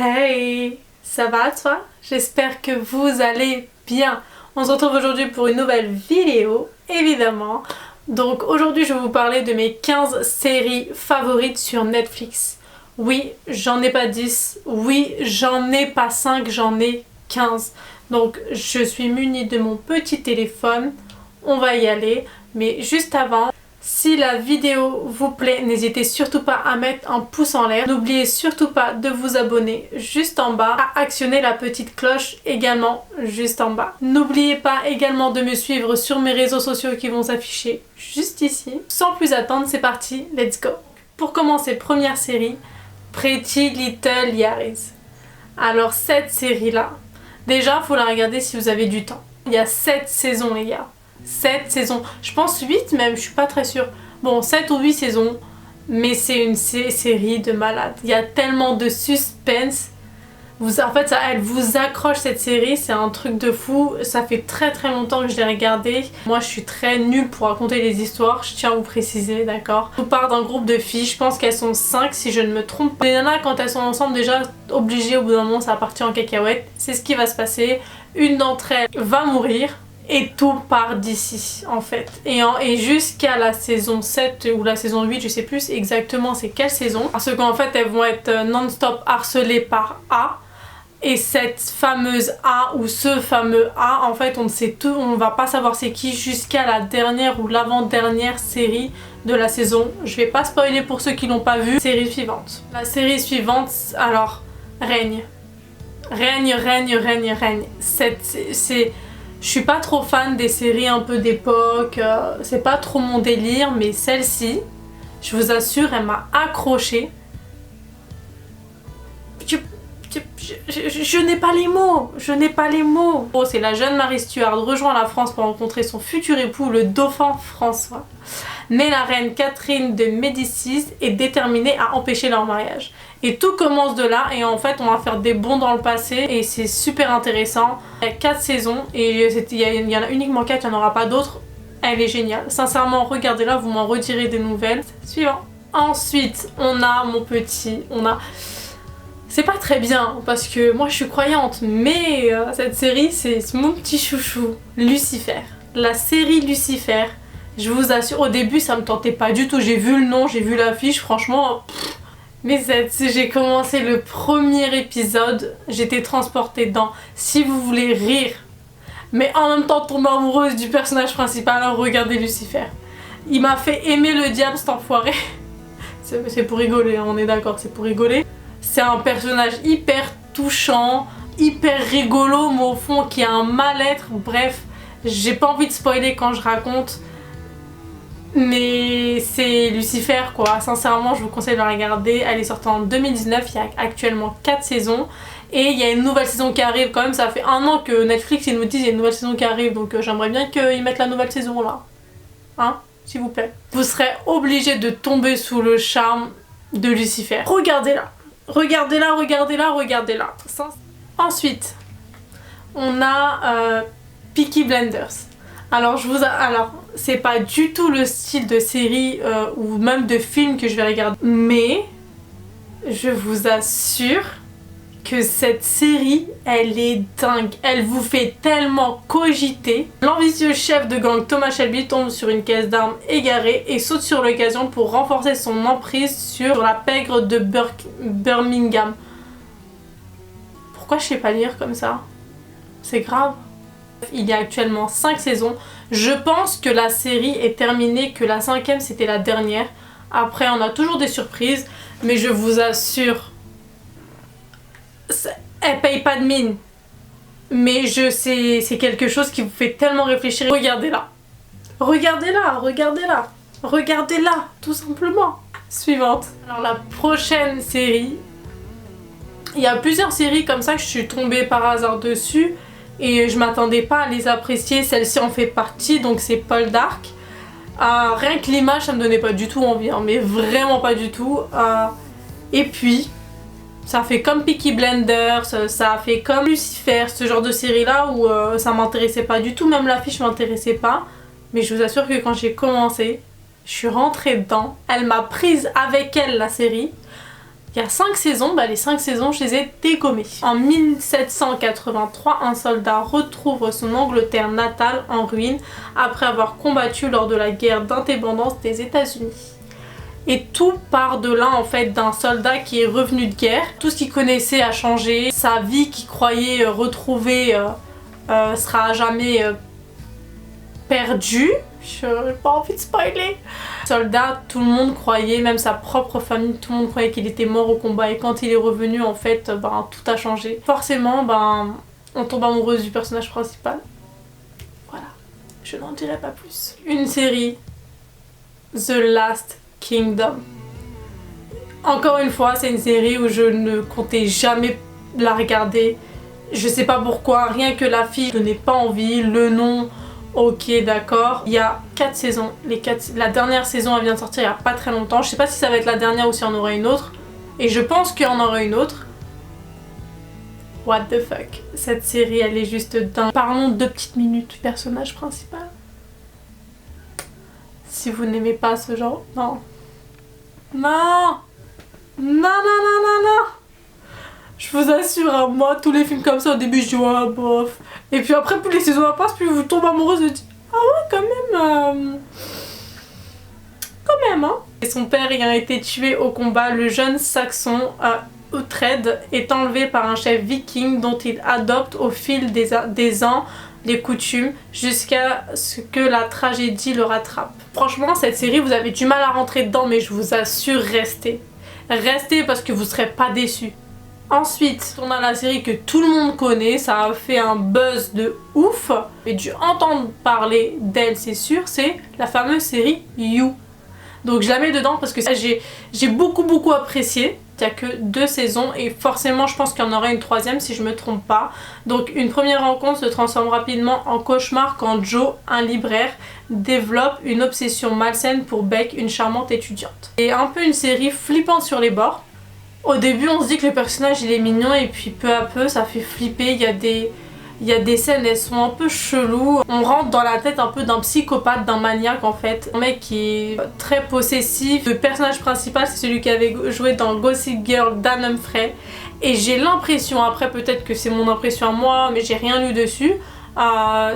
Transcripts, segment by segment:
Hey, ça va toi? J'espère que vous allez bien. On se retrouve aujourd'hui pour une nouvelle vidéo, évidemment. Donc aujourd'hui je vais vous parler de mes 15 séries favorites sur Netflix. Oui, j'en ai pas 10, oui, j'en ai pas 5, j'en ai 15. Donc je suis munie de mon petit téléphone, on va y aller. Mais juste avant, si la vidéo vous plaît, n'hésitez surtout pas à mettre un pouce en l'air. N'oubliez surtout pas de vous abonner juste en bas, à actionner la petite cloche également juste en bas. N'oubliez pas également de me suivre sur mes réseaux sociaux qui vont s'afficher juste ici. Sans plus attendre, c'est parti, let's go. Pour commencer, première série, Pretty Little Liars. Alors cette série-là, déjà faut la regarder si vous avez du temps. Il y a 7 saisons les gars. 7 saisons, je pense 8 même, je suis pas très sûre. Bon, 7 ou 8 saisons, mais c'est une série de malades. Il y a tellement de suspense. En fait, elle vous accroche cette série, c'est un truc de fou. Ça fait très très longtemps que je l'ai regardée. Moi, je suis très nulle pour raconter les histoires, je tiens à vous préciser, d'accord. Je vous parle d'un groupe de filles, je pense qu'elles sont 5 si je ne me trompe pas. Les nanas, quand elles sont ensemble, déjà obligées au bout d'un moment, ça va partir en cacahuète. C'est ce qui va se passer. Une d'entre elles va mourir. Et tout part d'ici en fait. Et jusqu'à la saison 7 ou la saison 8, je sais plus exactement c'est quelle saison. Parce qu'en fait elles vont être non-stop harcelées par A. Et cette fameuse A ou ce fameux A, en fait on ne sait tout, on va pas savoir c'est qui jusqu'à la dernière ou l'avant-dernière série de la saison. Je vais pas spoiler pour ceux qui l'ont pas vu. Série suivante. La série suivante, alors, règne. Règne. Je suis pas trop fan des séries un peu d'époque, c'est pas trop mon délire, mais celle-ci, je vous assure, elle m'a accrochée. Je n'ai pas les mots, Oh, c'est la jeune Marie Stuart rejoint la France pour rencontrer son futur époux, le dauphin François. Mais la reine Catherine de Médicis est déterminée à empêcher leur mariage. Et tout commence de là, et en fait on va faire des bonds dans le passé, et c'est super intéressant. Il y a 4 saisons, et il y en a uniquement 4, il n'y en aura pas d'autres. Elle est géniale. Sincèrement, regardez-la, vous m'en redirez des nouvelles. Suivant. Ensuite, on a mon petit, c'est pas très bien, parce que moi je suis croyante, mais cette série, c'est mon petit chouchou. Lucifer. La série Lucifer, je vous assure, au début ça me tentait pas du tout. J'ai vu le nom, j'ai vu l'affiche, franchement... Mais j'ai commencé le premier épisode, j'étais transportée dedans. Si vous voulez rire, mais en même temps tomber amoureuse du personnage principal, alors regardez Lucifer. Il m'a fait aimer le diable, cet enfoiré. C'est pour rigoler, hein, on est d'accord, c'est pour rigoler. C'est un personnage hyper touchant, hyper rigolo, mais au fond qui a un mal-être. Bref, j'ai pas envie de spoiler quand je raconte. Mais c'est Lucifer quoi, sincèrement je vous conseille de la regarder. Elle est sortie en 2019, il y a actuellement 4 saisons. Et il y a une nouvelle saison qui arrive quand même, ça fait 1 an que Netflix ils nous disent qu'il y a une nouvelle saison qui arrive. Donc j'aimerais bien qu'ils mettent la nouvelle saison là. Hein, s'il vous plaît. Vous serez obligé de tomber sous le charme de Lucifer. Regardez-la. Regardez-la. Ensuite, on a Peaky Blinders. Alors c'est pas du tout le style de série ou même de film que je vais regarder, mais je vous assure que cette série, elle est dingue. Elle vous fait tellement cogiter. L'ambitieux chef de gang Thomas Shelby tombe sur une caisse d'armes égarée et saute sur l'occasion pour renforcer son emprise sur la pègre de Birmingham. Pourquoi je sais pas lire comme ça? C'est grave. Il y a actuellement 5 saisons. Je pense que la série est terminée, que la 5e c'était la dernière. Après on a toujours des surprises, mais je vous assure, elle paye pas de mine. Mais c'est quelque chose qui vous fait tellement réfléchir. Regardez-la, tout simplement. Suivante. Alors la prochaine série, il y a plusieurs séries comme ça que je suis tombée par hasard dessus. Et je m'attendais pas à les apprécier, celle-ci en fait partie, donc c'est Paul Dark. Rien que l'image ça me donnait pas du tout envie, hein, mais vraiment pas du tout. Et puis, ça fait comme Peaky Blinders, ça fait comme Lucifer, ce genre de série là où ça m'intéressait pas du tout, même l'affiche m'intéressait pas. Mais je vous assure que quand j'ai commencé, je suis rentrée dedans, elle m'a prise avec elle la série. Il y a 5 saisons, les 5 saisons je les ai dégommées. En 1783, un soldat retrouve son Angleterre natale en ruine après avoir combattu lors de la guerre d'indépendance des États-Unis. Et tout part de là en fait, d'un soldat qui est revenu de guerre. Tout ce qu'il connaissait a changé, sa vie qu'il croyait retrouver sera à jamais perdue. Je n'ai pas envie de spoiler. Soldat, tout le monde croyait, même sa propre famille, tout le monde croyait qu'il était mort au combat. Et quand il est revenu, en fait, tout a changé. Forcément, on tombe amoureuse du personnage principal. Voilà, je n'en dirai pas plus. Une série, The Last Kingdom. Encore une fois, c'est une série où je ne comptais jamais la regarder. Je sais pas pourquoi, rien que l'affiche, je n'ai pas envie, le nom... Ok, d'accord. Il y a 4 saisons. La dernière saison, elle vient de sortir il n'y a pas très longtemps. Je sais pas si ça va être la dernière ou s'il y en aura une autre. Et je pense qu'il y en aura une autre. What the fuck. Cette série, elle est juste dingue. Parlons 2 petites minutes du personnage principal. Si vous n'aimez pas ce genre... Non. Non. Non, non, non, non, non. Je vous assure, hein, moi, tous les films comme ça, au début, je dis ouais, bof. Et puis après, plus les saisons passent, plus vous tombez amoureuse, je dis ah ouais, quand même, hein. Et son père ayant été tué au combat, le jeune Saxon Uhtred est enlevé par un chef viking dont il adopte au fil des ans les coutumes jusqu'à ce que la tragédie le rattrape. Franchement, cette série, vous avez du mal à rentrer dedans, mais je vous assure, restez. Restez parce que vous serez pas déçus. Ensuite, on a la série que tout le monde connaît, ça a fait un buzz de ouf. J'ai dû entendre parler d'elle, c'est sûr, c'est la fameuse série You. Donc je la mets dedans parce que j'ai beaucoup apprécié. Il n'y a que 2 saisons et forcément je pense qu'il y en aura une 3e si je me trompe pas. Donc une première rencontre se transforme rapidement en cauchemar quand Joe, un libraire, développe une obsession malsaine pour Beck, une charmante étudiante. Et un peu une série flippante sur les bords. Au début on se dit que le personnage il est mignon et puis peu à peu ça fait flipper, il y a des scènes, elles sont un peu cheloues. On rentre dans la tête un peu d'un psychopathe, d'un maniaque en fait. Un mec qui est très possessif. Le personnage principal c'est celui qui avait joué dans Gossip Girl, Dan Humphrey. Et j'ai l'impression, après peut-être que c'est mon impression à moi mais j'ai rien lu dessus,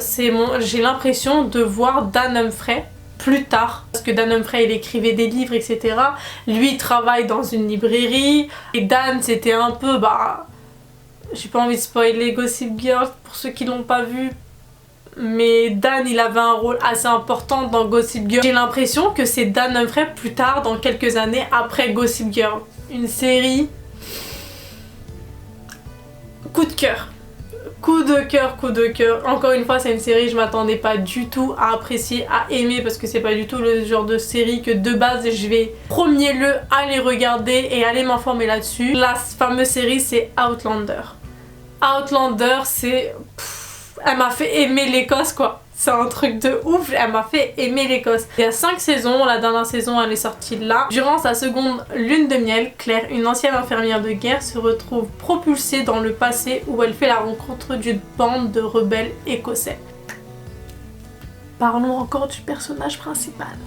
j'ai l'impression de voir Dan Humphrey plus tard, parce que Dan Humphrey il écrivait des livres etc. Lui il travaille dans une librairie et Dan c'était un peu j'ai pas envie de spoiler Gossip Girl pour ceux qui l'ont pas vu, mais Dan il avait un rôle assez important dans Gossip Girl. J'ai l'impression que c'est Dan Humphrey plus tard, dans quelques années après Gossip Girl. Une série coup de cœur. Coup de cœur. Encore une fois, c'est une série, je m'attendais pas du tout à apprécier, à aimer, parce que c'est pas du tout le genre de série que de base je vais premier lieu aller regarder et aller m'informer là-dessus. La fameuse série, c'est Outlander. Outlander, c'est... elle m'a fait aimer l'Écosse, quoi. C'est un truc de ouf, elle m'a fait aimer l'Écosse. Il y a 5 saisons, la dernière saison elle est sortie là. Durant sa seconde lune de miel, Claire, une ancienne infirmière de guerre, se retrouve propulsée dans le passé où elle fait la rencontre d'une bande de rebelles écossais. Parlons encore du personnage principal.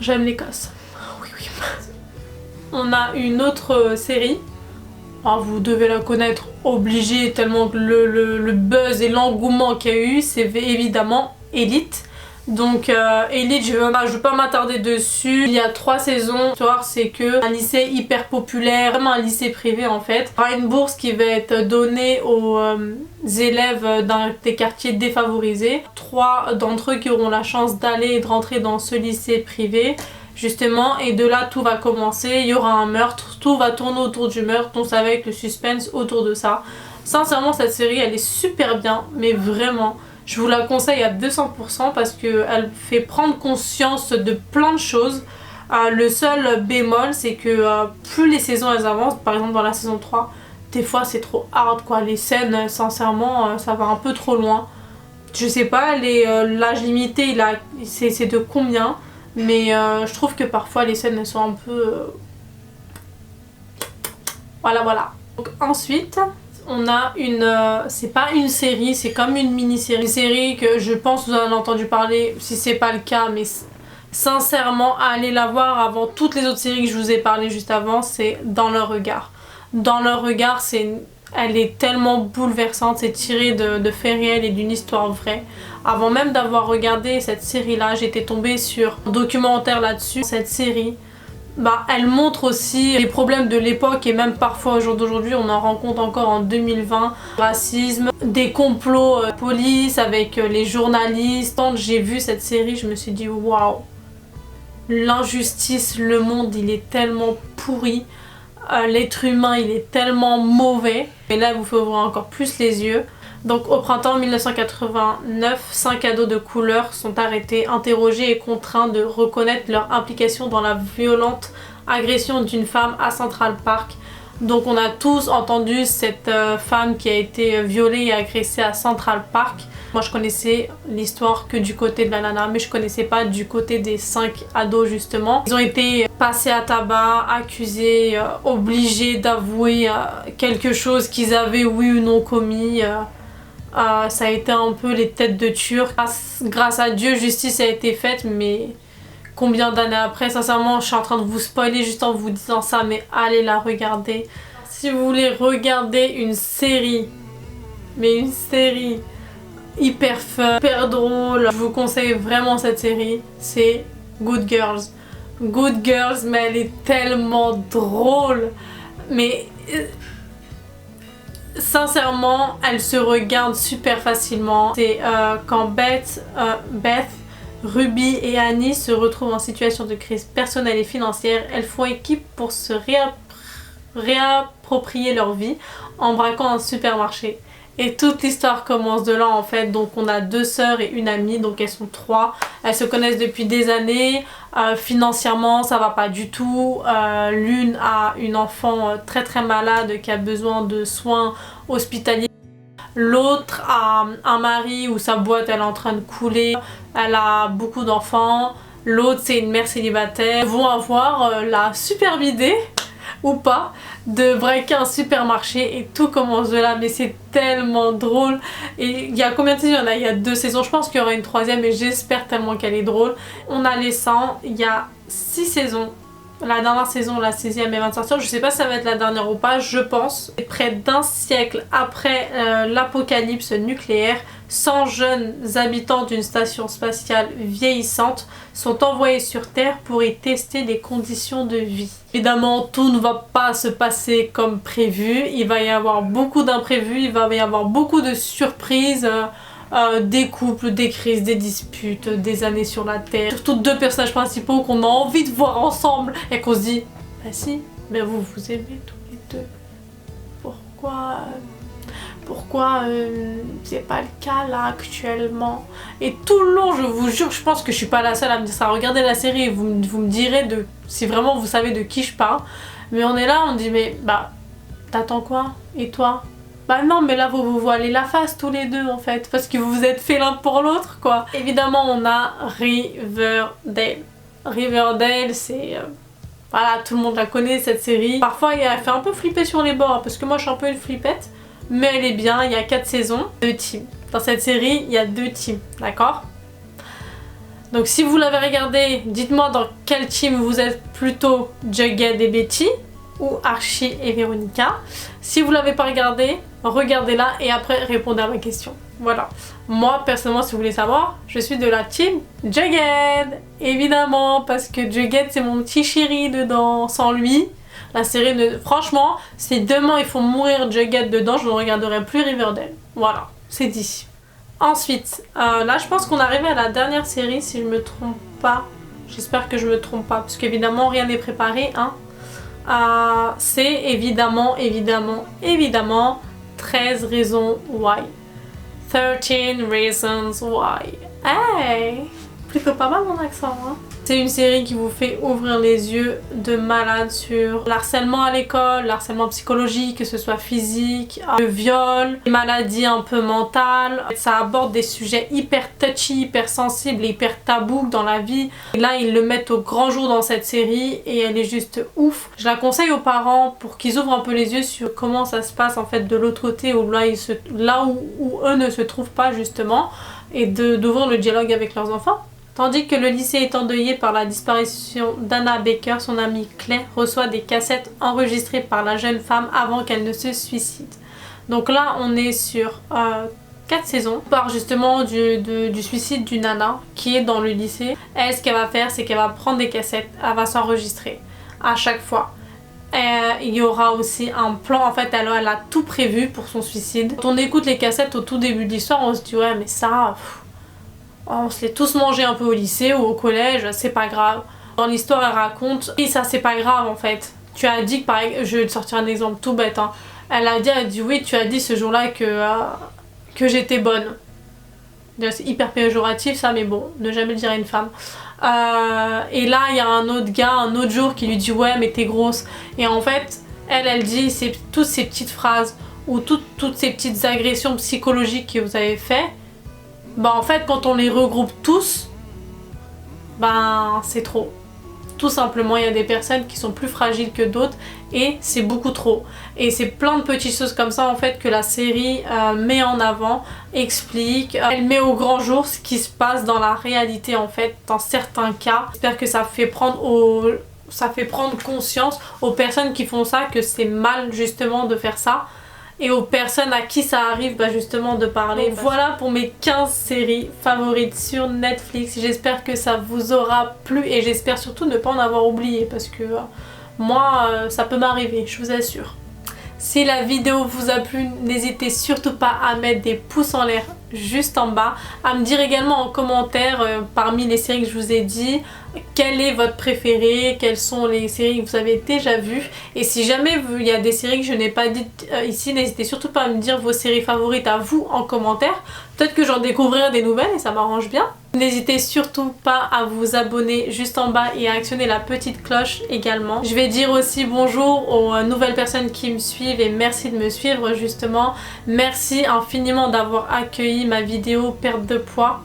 J'aime l'Écosse. Oui. On a une autre série. Alors vous devez la connaître obligé tellement que le buzz et l'engouement qu'il y a eu, c'est évidemment Elite. Donc Elite, je veux pas m'attarder dessus. Il y a 3 saisons. L'histoire c'est que un lycée hyper populaire, vraiment un lycée privé en fait, aura une bourse qui va être donnée aux élèves des quartiers défavorisés. 3 d'entre eux qui auront la chance d'aller et de rentrer dans ce lycée privé. Justement, et de là tout va commencer, il y aura un meurtre, tout va tourner autour du meurtre, on savait avec le suspense autour de ça. Sincèrement cette série elle est super bien, mais vraiment, je vous la conseille à 200% parce qu'elle fait prendre conscience de plein de choses. Le seul bémol c'est que plus les saisons elles avancent, par exemple dans la saison 3, des fois c'est trop hard quoi, les scènes sincèrement ça va un peu trop loin. Je sais pas, l'âge limité c'est de combien? Mais je trouve que parfois les scènes elles sont un peu... Voilà. Donc ensuite, on a une... c'est pas une série, c'est comme une mini-série. Une série que je pense que vous en avez entendu parler, si c'est pas le cas, mais Sincèrement, allez la voir avant toutes les autres séries que je vous ai parlé juste avant, c'est Dans leur regard. Dans leur regard, elle est tellement bouleversante, c'est tiré de faits réels et d'une histoire vraie. Avant même d'avoir regardé cette série-là, j'étais tombée sur un documentaire là-dessus. Cette série, elle montre aussi les problèmes de l'époque et même parfois au jour d'aujourd'hui, on en rencontre encore en 2020. Racisme, des complots police avec les journalistes. Quand j'ai vu cette série, je me suis dit waouh, l'injustice, le monde, il est tellement pourri. L'être humain, il est tellement mauvais. Et là, il vous faut ouvrir encore plus les yeux. Donc au printemps 1989, 5 ados de couleur sont arrêtés, interrogés et contraints de reconnaître leur implication dans la violente agression d'une femme à Central Park. Donc on a tous entendu cette femme qui a été violée et agressée à Central Park. Moi je connaissais l'histoire que du côté de la nana, mais je connaissais pas du côté des 5 ados justement. Ils ont été passés à tabac, accusés, obligés d'avouer quelque chose qu'ils avaient oui ou non commis. Ça a été un peu les têtes de Turc. Grâce à Dieu, justice a été faite, mais combien d'années après, sincèrement, je suis en train de vous spoiler juste en vous disant ça, mais allez la regarder. Si vous voulez regarder une série, mais une série hyper fun, hyper drôle, je vous conseille vraiment cette série, c'est Good Girls. Good Girls, mais elle est tellement drôle, mais sincèrement, elle se regarde super facilement. C'est quand Beth, Ruby et Annie se retrouvent en situation de crise personnelle et financière. Elles font équipe pour se réapproprier leur vie en braquant un supermarché. Et toute l'histoire commence de là en fait. Donc on a 2 sœurs et une amie, donc elles sont 3. Elles se connaissent depuis des années. Financièrement ça va pas du tout. L'une a une enfant très très malade qui a besoin de soins hospitaliers. L'autre a un mari où sa boîte elle est en train de couler. Elle a beaucoup d'enfants. L'autre c'est une mère célibataire. Ils vont avoir la superbe idée ou pas de braquer un supermarché et tout commence de là, mais c'est tellement drôle. Et il y a combien de saisons? Il y a 2 saisons, je pense qu'il y aura une 3e et j'espère tellement qu'elle est drôle. On a les 100, il y a 6 saisons. La dernière saison, la 6e, elle va sortir. Je sais pas si ça va être la dernière ou pas, je pense. Près d'un siècle après l'apocalypse nucléaire, 100 jeunes habitants d'une station spatiale vieillissante sont envoyés sur Terre pour y tester les conditions de vie. Évidemment, tout ne va pas se passer comme prévu. Il va y avoir beaucoup d'imprévus, il va y avoir beaucoup de surprises. Des couples, des crises, des disputes, des années sur la Terre. Surtout 2 personnages principaux qu'on a envie de voir ensemble et qu'on se dit bah si, mais vous vous aimez tous les deux. Pourquoi c'est pas le cas là actuellement? Et tout le long, je vous jure, je pense que je suis pas la seule à me dire ça. Regardez la série et vous me direz si vraiment vous savez de qui je parle. Mais on est là, on dit mais t'attends quoi? Et toi? Bah non, mais là vous vous voilez la face tous les deux en fait, parce que vous vous êtes fait l'un pour l'autre quoi. Évidemment on a Riverdale. Riverdale c'est... voilà, tout le monde la connaît cette série. Parfois elle fait un peu flipper sur les bords, parce que moi je suis un peu une flippette. Mais elle est bien, il y a 4 saisons, 2 teams. Dans cette série, il y a 2 teams, d'accord? Donc si vous l'avez regardé, dites-moi dans quel team vous êtes, plutôt Jughead et Betty ou Archie et Veronica. Si vous l'avez pas regardé, regardez-la et après répondez à ma question. Voilà. Moi personnellement, si vous voulez savoir, je suis de la team Jughead. Évidemment, parce que Jughead c'est mon petit chéri dedans. Sans lui, la série ne... Franchement, si demain il faut mourir Jughead dedans, je ne regarderai plus Riverdale. Voilà, c'est dit. Ensuite, là je pense qu'on est arrivé à la dernière série si je me trompe pas. J'espère que je me trompe pas, parce qu'évidemment rien n'est préparé, hein. C'est évidemment 13 raisons why. 13 reasons why. Hey, plutôt pas mal mon accent, hein. C'est une série qui vous fait ouvrir les yeux de malade sur l'harcèlement à l'école, l'harcèlement psychologique, que ce soit physique, le viol, les maladies un peu mentales. Ça aborde des sujets hyper touchy, hyper sensibles et hyper tabous dans la vie. Et là, ils le mettent au grand jour dans cette série et elle est juste ouf. Je la conseille aux parents pour qu'ils ouvrent un peu les yeux sur comment ça se passe en fait de l'autre côté, où là où eux ne se trouvent pas justement, et d'ouvrir le dialogue avec leurs enfants. Tandis que le lycée est endeuillé par la disparition d'Anna Baker, son amie Claire reçoit des cassettes enregistrées par la jeune femme avant qu'elle ne se suicide. Donc là on est sur 4 saisons. On part justement du suicide d'une nana qui est dans le lycée. Elle, ce qu'elle va faire, c'est qu'elle va prendre des cassettes, elle va s'enregistrer à chaque fois. Il y aura aussi un plan, en fait elle a tout prévu pour son suicide. Quand on écoute les cassettes au tout début de l'histoire, on se dit ouais mais ça, on se l'est tous mangé un peu au lycée ou au collège, c'est pas grave. Dans l'histoire elle raconte, et ça c'est pas grave en fait. Tu as dit que pareil, je vais te sortir un exemple tout bête hein. Elle dit oui tu as dit ce jour là que j'étais bonne. C'est hyper péjoratif ça mais bon, ne jamais le dire à une femme. Et là il y a un autre gars un autre jour qui lui dit ouais mais t'es grosse, et en fait elle dit toutes ces petites phrases ou toutes ces petites agressions psychologiques que vous avez fait, bah en fait quand on les regroupe tous, ben c'est trop. Tout simplement il y a des personnes qui sont plus fragiles que d'autres et c'est beaucoup trop. Et c'est plein de petites choses comme ça en fait que la série met en avant, explique, elle met au grand jour ce qui se passe dans la réalité en fait dans certains cas. J'espère que ça fait prendre conscience aux personnes qui font ça que c'est mal justement de faire ça, et aux personnes à qui ça arrive bah justement de parler. Donc voilà pour mes 15 séries favorites sur Netflix. J'espère que ça vous aura plu et j'espère surtout ne pas en avoir oublié parce que moi ça peut m'arriver, je vous assure. Si la vidéo vous a plu, n'hésitez surtout pas à mettre des pouces en l'air juste en bas, à me dire également en commentaire parmi les séries que je vous ai dit, quelle est votre préférée, quelles sont les séries que vous avez déjà vues, et si jamais il y a des séries que je n'ai pas dites ici, n'hésitez surtout pas à me dire vos séries favorites à vous en commentaire, peut-être que j'en découvrirai des nouvelles et ça m'arrange bien. N'hésitez surtout pas à vous abonner juste en bas et à actionner la petite cloche également. Je vais dire aussi bonjour aux nouvelles personnes qui me suivent et merci de me suivre justement. Merci infiniment d'avoir accueilli ma vidéo perte de poids.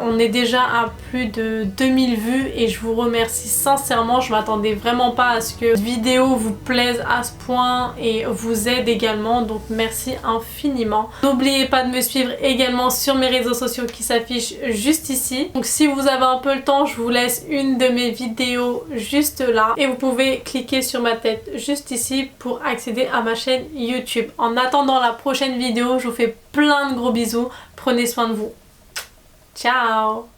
On est déjà à plus de 2000 vues et je vous remercie sincèrement. Je m'attendais vraiment pas à ce que cette vidéo vous plaise à ce point et vous aide également, donc merci infiniment. N'oubliez pas de me suivre également sur mes réseaux sociaux qui s'affichent juste ici. Donc si vous avez un peu le temps, je vous laisse une de mes vidéos juste là et vous pouvez cliquer sur ma tête juste ici pour accéder à ma chaîne YouTube. En attendant la prochaine vidéo, je vous fais plein de gros bisous. Prenez soin de vous. Ciao!